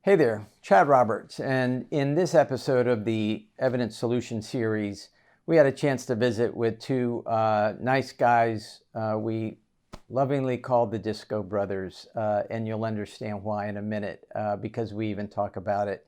Hey there, Chad Roberts, and in this episode of the Evidence Solution series, we had a chance to visit with two nice guys we lovingly call the Disco Brothers, and you'll understand why in a minute because we even talk about it.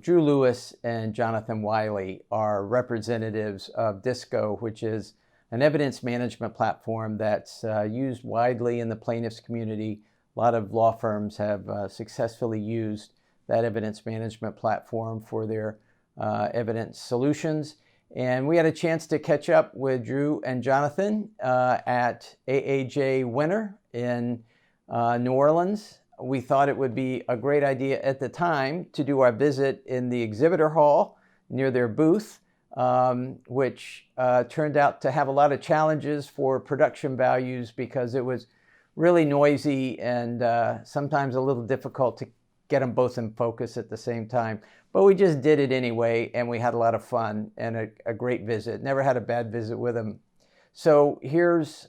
Drew Lewis and Jonathon Wiley are representatives of Disco, which is an evidence management platform that's used widely in the plaintiffs community. A lot of law firms have successfully used that evidence management platform for their evidence solutions. And we had a chance to catch up with Drew and Jonathon at AAJ Winter in New Orleans. We thought it would be a great idea at the time to do our visit in the exhibitor hall near their booth, which turned out to have a lot of challenges for production values because it was really noisy and sometimes a little difficult to get them both in focus at the same time. But we just did it anyway, and we had a lot of fun and a great visit. Never had a bad visit with them. So here's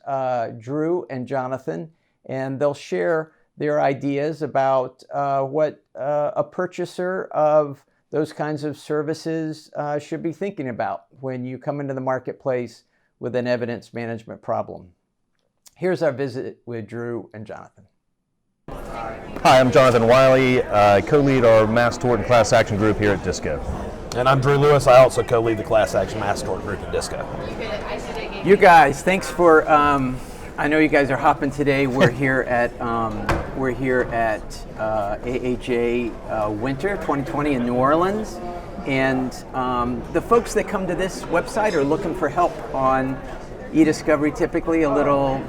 Drew and Jonathon, and they'll share their ideas about what a purchaser of those kinds of services should be thinking about when you come into the marketplace with an evidence management problem. Here's our visit with Drew and Jonathon. Hi, I'm Jonathon Wiley, co-lead our mass tort and class action group here at Disco. And I'm Drew Lewis. I also co-lead the class action mass tort group at Disco. You guys, thanks for. I know you guys are hopping today. We're here at AAJ Winter 2020 in New Orleans, and the folks that come to this website are looking for help on e-discovery. Typically, a little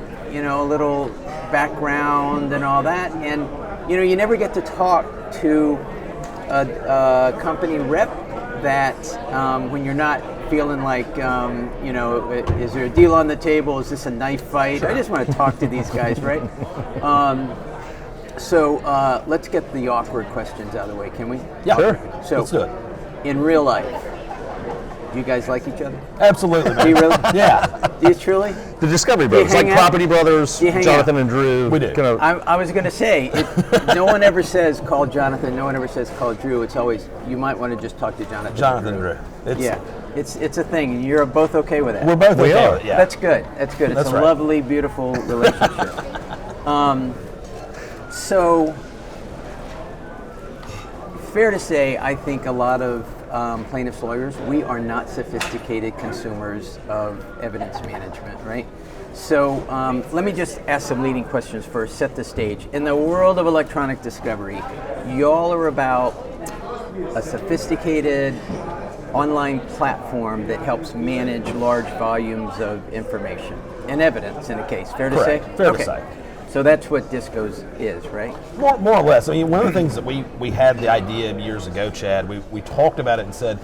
background and all that, and you never get to talk to a company rep that when you're not feeling like is there a deal on the table, is this a knife fight? I just want to talk to these guys, right? So let's get the awkward questions out of the way, can we? Yeah, Sure. So let's do it. In real life, do you guys like each other? Absolutely. Do you really? Yeah. Do you truly? The Discovery Brothers, like hang out? Property Brothers, Do you hang Jonathon out? and Drew. We do. Kind of, I was going to say, no one ever says call Jonathon, no one ever says call Drew. It's always, you might want to just talk to Jonathon. Jonathan and Drew. It's a thing, and you're both okay with that. We're both We okay are. with it, yeah. That's good. It's That's a right. lovely, beautiful relationship. So, fair to say, I think a lot of plaintiffs' lawyers, we are not sophisticated consumers of evidence management, right? So let me just ask some leading questions first, set the stage. In the world of electronic discovery, y'all are about a sophisticated online platform that helps manage large volumes of information and evidence in a case. Fair to say? Correct. Fair to say. So that's what Disco's is, right? More or less. I mean, one of the things that we had the idea of years ago, Chad, we talked about it and said,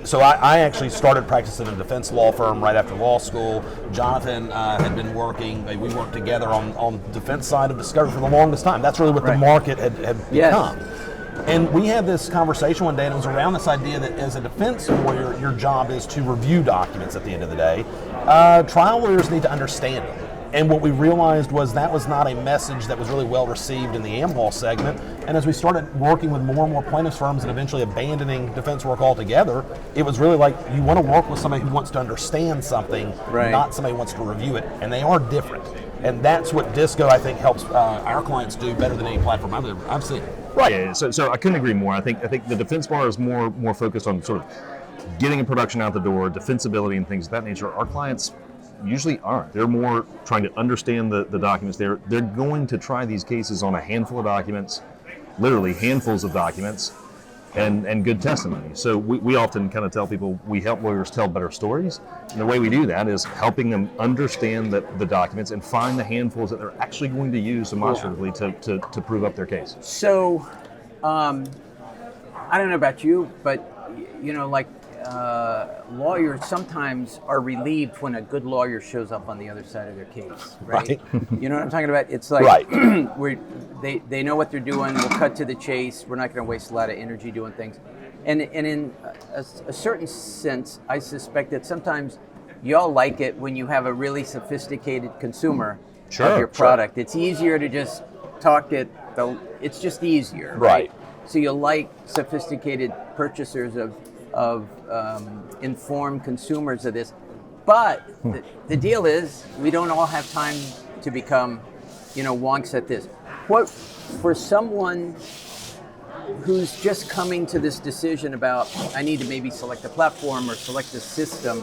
so I actually started practicing in a defense law firm right after law school. Jonathon had been working, we worked together on the defense side of discovery for the longest time. That's really what the market had become. And we had this conversation one day, and it was around this idea that as a defense lawyer, your job is to review documents at the end of the day. Trial lawyers need to understand them. And what we realized was that was not a message that was really well received in the AmLaw segment. And as we started working with more and more plaintiffs firms and eventually abandoning defense work altogether, it was really like you want to work with somebody who wants to understand something, not somebody who wants to review it. And they are different. And that's what Disco, I think, helps our clients do better than any platform I've seen. right. Yeah, so I couldn't agree more. I think the defense bar is more focused on sort of getting a production out the door, defensibility and things of that nature. Our clients usually aren't. They're more trying to understand the documents. They're going to try these cases on a handful of documents, literally handfuls of documents, and good testimony. So we often kind of tell people we help lawyers tell better stories. And the way we do that is helping them understand the documents and find the handfuls that they're actually going to use demonstratively to prove up their case. So, I don't know about you, but lawyers sometimes are relieved when a good lawyer shows up on the other side of their case, right? You know what I'm talking about? It's like they know what they're doing. We'll cut to the chase. We're not going to waste a lot of energy doing things. And in a certain sense, I suspect that sometimes y'all like it when you have a really sophisticated consumer of your product. It's easier to just talk it. It's just easier, right? So you like sophisticated purchasers of informed consumers of this. But the deal is, we don't all have time to become, wonks at this. What, for someone who's just coming to this decision about, I need to maybe select a platform or select a system,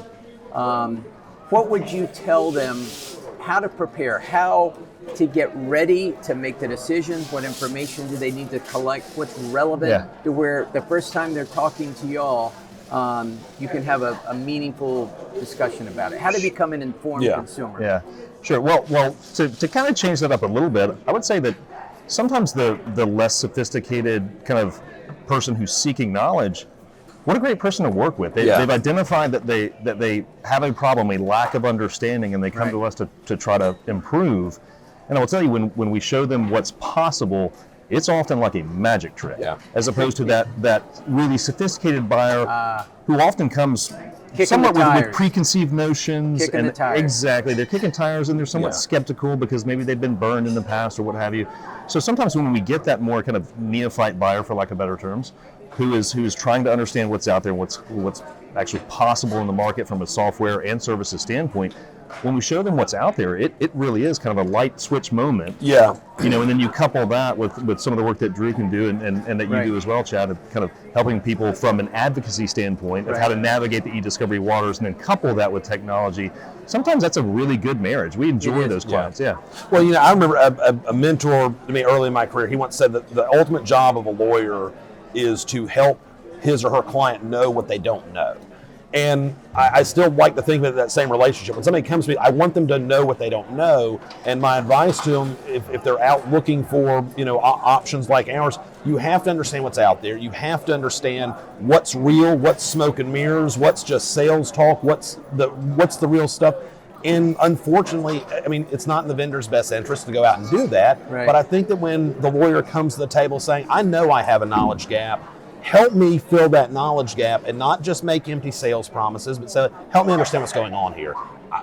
what would you tell them how to prepare, how to get ready to make the decision? What information do they need to collect? What's relevant to where the first time they're talking to y'all, you can have a meaningful discussion about it. How to become an informed consumer. Yeah, sure. Well, to kind of change that up a little bit, I would say that sometimes the less sophisticated kind of person who's seeking knowledge, what a great person to work with. They've identified that they have a problem, a lack of understanding, and they come to us to try to improve. And I will tell you, when we show them what's possible, it's often like a magic trick, as opposed to that really sophisticated buyer who often comes somewhat with preconceived notions. Kicking the tires. Exactly. They're kicking tires and they're somewhat skeptical because maybe they've been burned in the past or what have you. So sometimes when we get that more kind of neophyte buyer, for lack of better terms, who is trying to understand what's out there, what's actually possible in the market from a software and services standpoint, when we show them what's out there, it really is kind of a light switch moment. Yeah. And then you couple that with some of the work that Drew can do and that you do as well, Chad, of kind of helping people from an advocacy standpoint of how to navigate the e-discovery waters, and then couple that with technology. Sometimes that's a really good marriage. We enjoy those clients. Yeah. Well, I remember a mentor to me early in my career, he once said that the ultimate job of a lawyer is to help his or her client know what they don't know. And I still like to think of that same relationship. When somebody comes to me, I want them to know what they don't know. And my advice to them, if they're out looking for options like ours, you have to understand what's out there. You have to understand what's real, what's smoke and mirrors, what's just sales talk, what's the real stuff. And unfortunately, it's not in the vendor's best interest to go out and do that. Right. But I think that when the lawyer comes to the table saying, I know I have a knowledge gap, help me fill that knowledge gap and not just make empty sales promises, but say, help me understand what's going on here.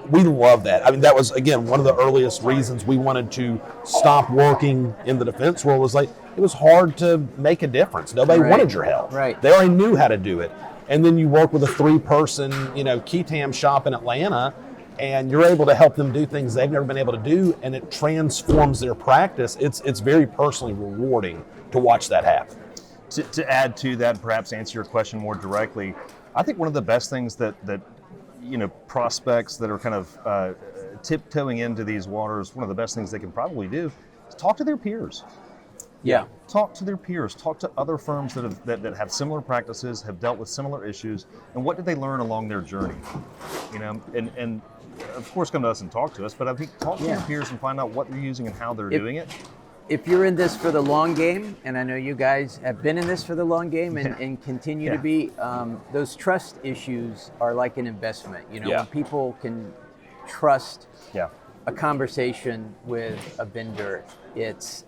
We love that. That was, again, one of the earliest reasons we wanted to stop working in the defense world. Was like, it was hard to make a difference. Nobody wanted your help. Right. They already knew how to do it. And then you work with a 3-person, Ketam shop in Atlanta, and you're able to help them do things they've never been able to do, and it transforms their practice. It's very personally rewarding to watch that happen. To add to that, perhaps answer your question more directly, I think one of the best things that prospects that are kind of tiptoeing into these waters, one of the best things they can probably do is talk to their peers. Yeah. Talk to their peers. Talk to other firms that have similar practices, have dealt with similar issues, and what did they learn along their journey? And of course come to us and talk to us, but I think talk to your peers and find out what they're using and how they're doing it. If you're in this for the long game, and I know you guys have been in this for the long game and continue to be, those trust issues are like an investment. When people can trust a conversation with a vendor, it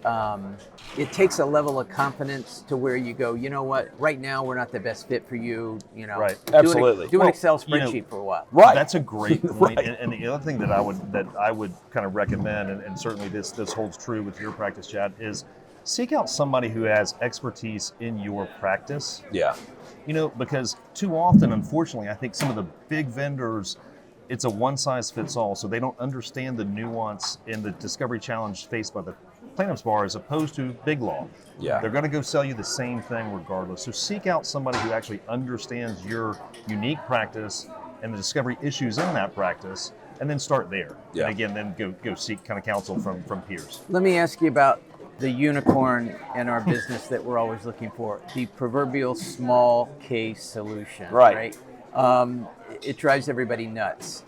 takes a level of confidence to where you go, you know what, right now we're not the best fit for you. Right. Absolutely. Do an Excel spreadsheet for a while. Right. That's a great point. And the other thing that I would kind of recommend, and certainly this holds true with your practice, Chad, is seek out somebody who has expertise in your practice. Yeah. Because too often, unfortunately, I think some of the big vendors, it's a one-size-fits-all, so they don't understand the nuance in the discovery challenge faced by the plaintiff's bar as opposed to big law. Yeah. They're going to go sell you the same thing regardless. So seek out somebody who actually understands your unique practice and the discovery issues in that practice, and then start there. Yeah. And again, then go seek kind of counsel from peers. Let me ask you about the unicorn in our business that we're always looking for, the proverbial small case solution. Right. It drives everybody nuts.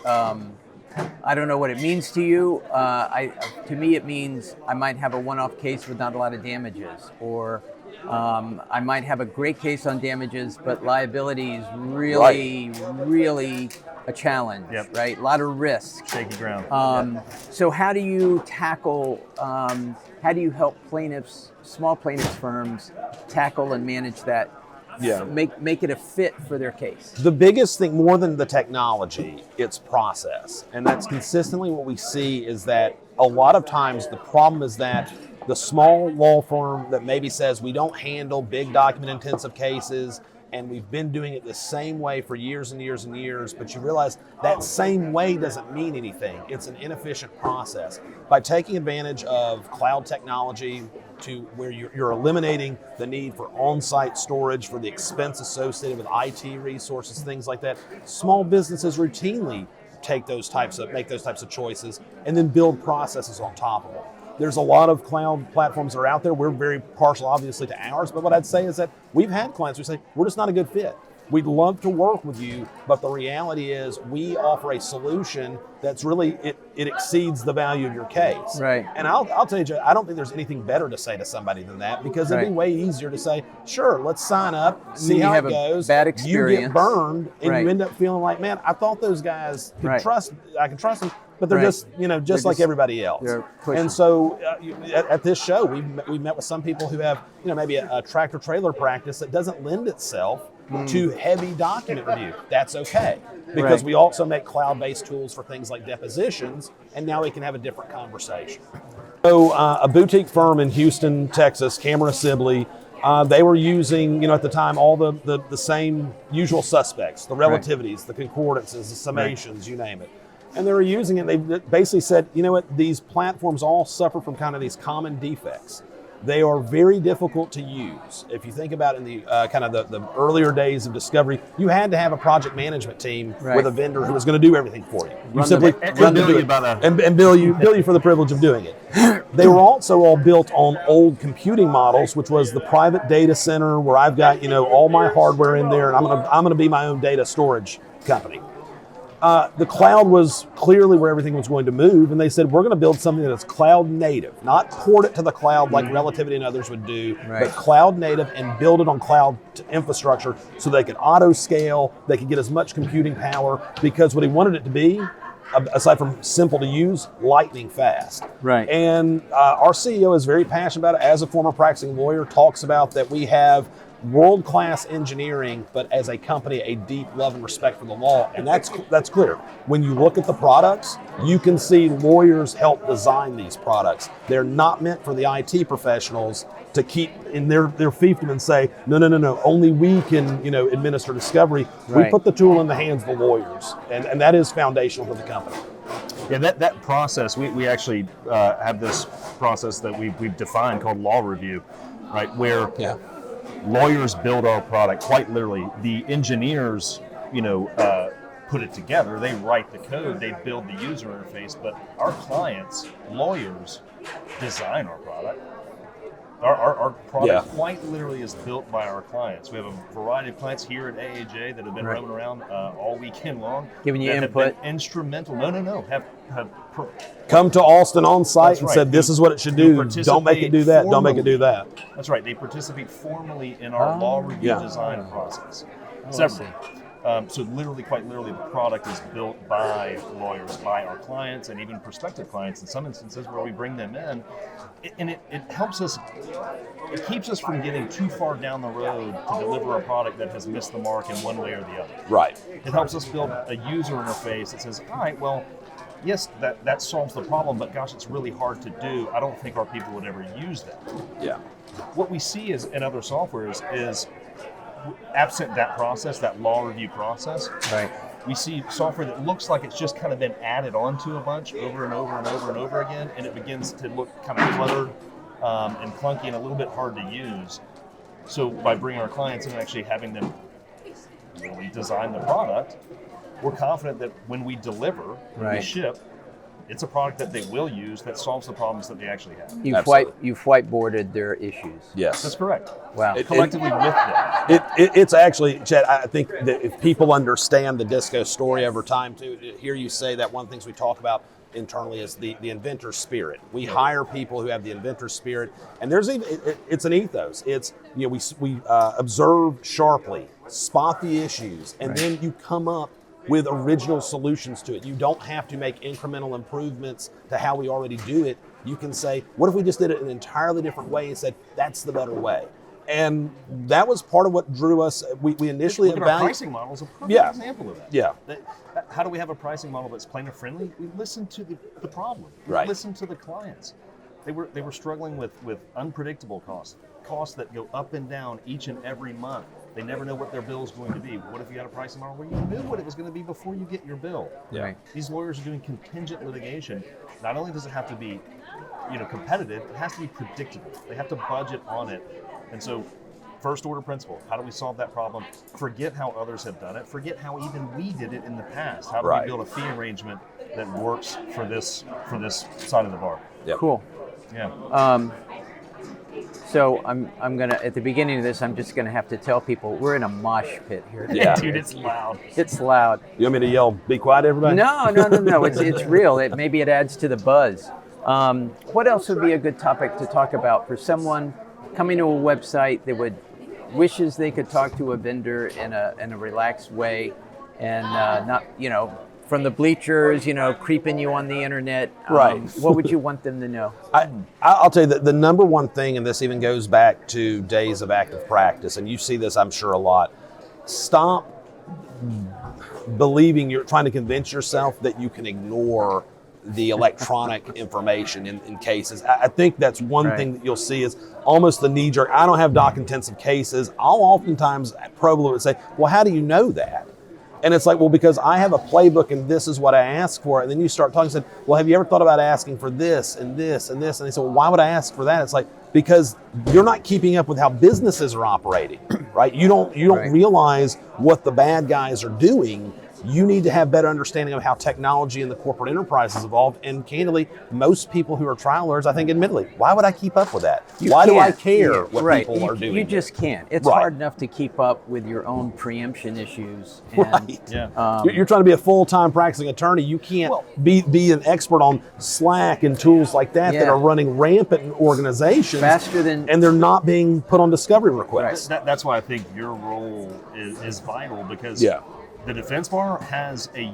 I don't know what it means to you. To me, it means I might have a one-off case with not a lot of damages, or I might have a great case on damages, but liability is really a challenge, right? A lot of risk. Shaky ground. So how do you tackle, how do you help small plaintiffs firms tackle and manage that? Make it a fit for their case. The biggest thing, more than the technology, it's process. And that's consistently what we see, is that a lot of times the problem is that the small law firm that maybe says we don't handle big document intensive cases and we've been doing it the same way for years and years and years, but you realize that same way doesn't mean anything. It's an inefficient process. By taking advantage of cloud technology to where you're eliminating the need for on-site storage, for the expense associated with IT resources, things like that, small businesses routinely make those types of choices and then build processes on top of it. There's a lot of cloud platforms that are out there. We're very partial, obviously, to ours, but what I'd say is that we've had clients who say, we're just not a good fit. We'd love to work with you, but the reality is we offer a solution that's really, it exceeds the value of your case. Right. And I'll tell you, Joe, I don't think there's anything better to say to somebody than that, because it'd be way easier to say, sure, let's sign up, see how it goes. Bad experience. You get burned, and you end up feeling like, man, I thought those guys I can trust them, but they're just like everybody else. And so at this show, we met with some people who have, maybe a tractor trailer practice that doesn't lend itself to heavy document review. That's okay, because we also make cloud-based tools for things like depositions, and now we can have a different conversation. So a boutique firm in Houston, Texas, Cameron Sibley, they were using, at the time, all the same usual suspects, the relativities, the concordances, the summations, you name it. And they were using it. They basically said, these platforms all suffer from kind of these common defects. They are very difficult to use. If you think about in the kind of the earlier days of discovery, you had to have a project management team with a vendor who was going to do everything for you. You simply couldn't do it, and bill you for the privilege of doing it. They were also all built on old computing models, which was the private data center where I've got all my hardware in there, and I'm gonna be my own data storage company. The cloud was clearly where everything was going to move, and they said, we're going to build something that's cloud native, not port it to the cloud like Relativity and others would do, but cloud native, and build it on cloud infrastructure so they could auto scale, they could get as much computing power, because what he wanted it to be, aside from simple to use, lightning fast. Right. And our CEO is very passionate about it. As a former practicing lawyer, talks about that we have world-class engineering, but as a company, a deep love and respect for the law, and that's clear. When you look at the products, you can see lawyers help design these products. They're not meant for the IT professionals to keep in their fiefdom and say, no, only we can administer discovery. We put the tool in the hands of the lawyers, and that is foundational to the company. Yeah, that process, we actually have this process that we've defined called law review, right? Where lawyers build our product, quite literally. The engineers, put it together. They write the code, they build the user interface, but our clients, lawyers, design our product. Our product quite literally is built by our clients. We have a variety of clients here at AAJ that have been roaming around all weekend long. Giving you input. Have been instrumental. No. Have come to Austin on site and said, this is what it should do. Don't make it do that. Don't make it do that. That's right. They participate formally in our law review design process. Several. So quite literally, the product is built by lawyers, by our clients, and even prospective clients in some instances where we bring them in. And it helps us, it keeps us from getting too far down the road to deliver a product that has missed the mark in one way or the other. Right. It helps us build a user interface that says, all right, well, yes, that solves the problem, but gosh, it's really hard to do. I don't think our people would ever use that. Yeah. What we see in other softwares is, absent that process, that law review process, we see software that looks like it's just kind of been added onto a bunch over and over and over and over again, and it begins to look kind of cluttered and clunky and a little bit hard to use. So by bringing our clients in and actually having them really design the product, we're confident that when we deliver, when we ship, it's a product that they will use that solves the problems that they actually have. You've whiteboarded their issues. Yes. That's correct. Wow. Collectively with them. It's actually, Chad, I think that if people understand the Disco story over time, to hear you say that, one of the things we talk about internally is the inventor spirit. We hire people who have the inventor spirit, and there's even, it's an ethos. It's, we observe sharply, spot the issues, and then you come up with original solutions to it. You don't have to make incremental improvements to how we already do it. You can say, what if we just did it in an entirely different way and said, that's the better way? And that was part of what drew us. We initially evaluated. Our pricing model is a perfect example of that. Yeah. How do we have a pricing model that's plainer friendly? We listen to the problem. We listen to the clients. They were struggling with unpredictable costs that go up and down each and every month. They never know what their bill is going to be. What if you got a price tomorrow? Well, you knew what it was going to be before you get your bill. Yeah. Right. These lawyers are doing contingent litigation. Not only does it have to be, competitive, it has to be predictable. They have to budget on it. And so, first order principle, how do we solve that problem? Forget how others have done it. Forget how even we did it in the past. How do we build a fee arrangement that works for this side of the bar? Yep. Cool. Yeah. So I'm gonna, at the beginning of this, I'm just gonna have to tell people we're in a mosh pit here. Yeah. Dude, it's loud. It's loud. You want me to yell, be quiet, everybody? No. It's real. Maybe it adds to the buzz. What else would be a good topic to talk about for someone coming to a website that wishes they could talk to a vendor in a relaxed way and not, from the bleachers, creeping you on the internet. Right. What would you want them to know? I'll tell you that the number one thing, and this even goes back to days of active practice, and you see this, I'm sure, a lot. Stop believing you're trying to convince yourself that you can ignore the electronic information in cases. I think that's one thing that you'll see is almost the knee-jerk. I don't have doc-intensive cases. I'll oftentimes probe a little and say, well, how do you know that? And it's like, well, because I have a playbook and this is what I ask for. And then you start talking and said, well, have you ever thought about asking for this and this and this? And they say, well, why would I ask for that? It's like, because you're not keeping up with how businesses are operating, right? You don't realize what the bad guys are doing. You need to have better understanding of how technology and the corporate enterprise has evolved. And candidly, most people who are trial lawyers, I think, admittedly, why would I keep up with that? Why do I care what people are doing? You just can't. It's hard enough to keep up with your own preemption issues. And, You're trying to be a full-time practicing attorney. You can't be an expert on Slack and tools like that that are running rampant in organizations. Faster than... And they're not being put on discovery requests. That's why I think your role is vital, because the defense bar has a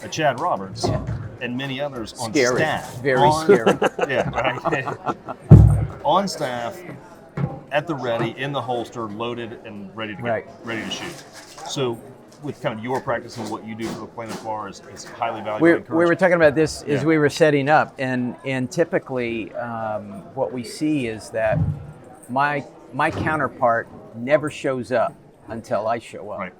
Chad Roberts, and many others on staff. Very scary. Yeah, right. On staff, at the ready, in the holster, loaded and ready to shoot. So, with kind of your practice and what you do for the plaintiff bar is highly valuable. We were talking about this as we were setting up, and typically what we see is that my counterpart never shows up until I show up. Right.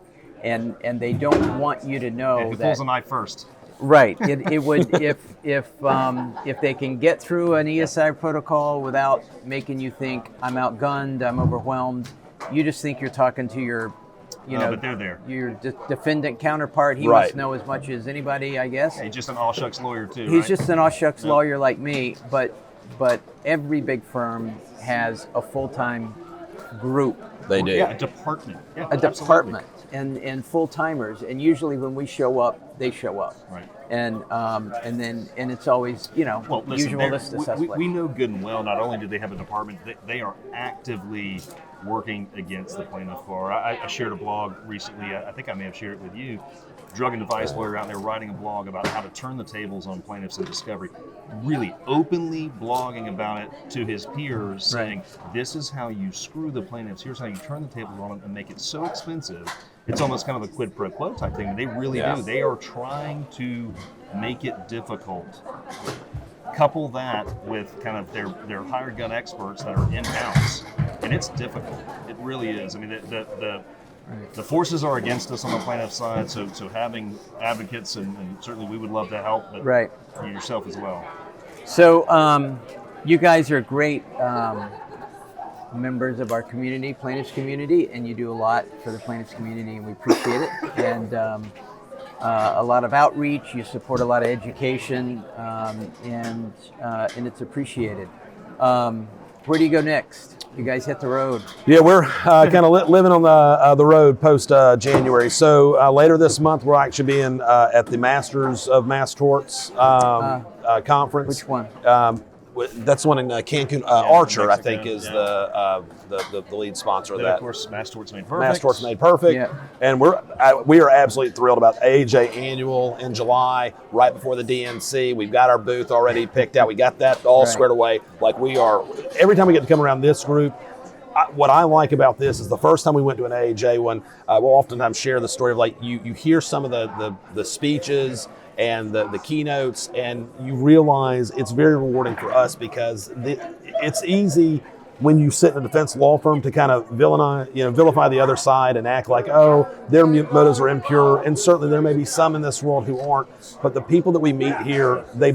And they don't want you to know who that pulls a knife first. Right. It would if they can get through an ESI protocol without making you think I'm outgunned, I'm overwhelmed. You just think you're talking to your, but they're there. Your defendant counterpart. He must know as much as anybody, I guess. He's just an all shucks lawyer too. He's just an all shucks lawyer like me. But every big firm has a full-time group. They do. Yeah, a department. Yeah, a department. And full timers, and usually when we show up, they show up. Right. And it's always usual list of suspects. We know good and well. Not only do they have a department, they are actively working against the plaintiff bar. I shared a blog recently. I think I may have shared it with you. Drug and device lawyer out there writing a blog about how to turn the tables on plaintiffs in discovery, really openly blogging about it to his peers, saying, this is how you screw the plaintiffs, here's how you turn the tables on them and make it so expensive. It's almost kind of a quid pro quo type thing. They really do. They are trying to make it difficult. Couple that with kind of their hired gun experts that are in-house, and it's difficult. It really is. I mean, the forces are against us on the plaintiff side, so having advocates, and certainly we would love to help, but yourself as well. So you guys are great members of our community, plaintiffs community, and you do a lot for the plaintiffs community, and we appreciate it. And a lot of outreach, you support a lot of education, and it's appreciated. Where do you go next? You guys hit the road. Yeah, we're kind of living on the road post January. So later this month, we'll actually be at the Masters of Mass Torts conference. Which one? That's the one in Cancun. Archer, Mexico, I think, is the lead sponsor of that. Of course, Mass Torts Made Perfect. Mass Torts Made Perfect. Yeah. And we are absolutely thrilled about AJ Annual in July, right before the DNC. We've got our booth already picked out. We got that all squared away. Like we are, every time we get to come around this group, what I like about this is the first time we went to an AJ one, we'll oftentimes share the story of like you hear some of the speeches and the keynotes, and you realize it's very rewarding for us because it's easy when you sit in a defense law firm to kind of vilify the other side and act like, oh, their motives are impure. And certainly there may be some in this world who aren't, but the people that we meet here, we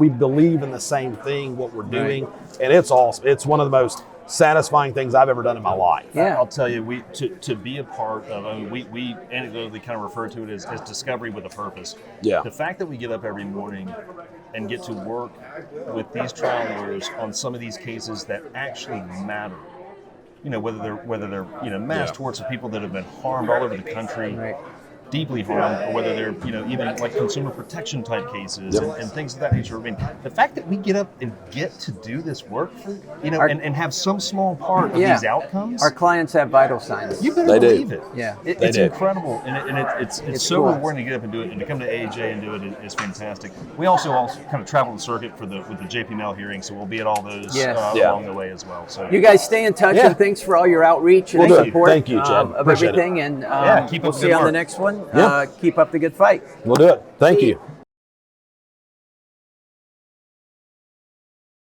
believe in the same thing, what we're doing. Right. And it's awesome. It's one of the most satisfying things I've ever done in my life. Yeah. I'll tell you, to be a part of, I mean, we anecdotally kind of refer to it as discovery with a purpose. Yeah. The fact that we get up every morning and get to work with these trial lawyers on some of these cases that actually matter. Whether they're mass torts of people that have been harmed all over the country. Right. Deeply harmed, or whether they're even like consumer protection type cases and things of that nature. I mean, the fact that we get up and get to do this work for and have some small part of these outcomes. Our clients have vital signs. You better believe it. Yeah, it's incredible, and it's so cool. rewarding to get up and do it, and to come to AJ and do it is fantastic. We also kind of travel the circuit with the JP Mel hearing, so we'll be at all those along the way as well. So you guys stay in touch, and thanks for all your outreach and support. Thank you, Chad. Of everything, and keep up we'll the see good you on work. the next one. Keep up the good fight. We'll do it. Thank you.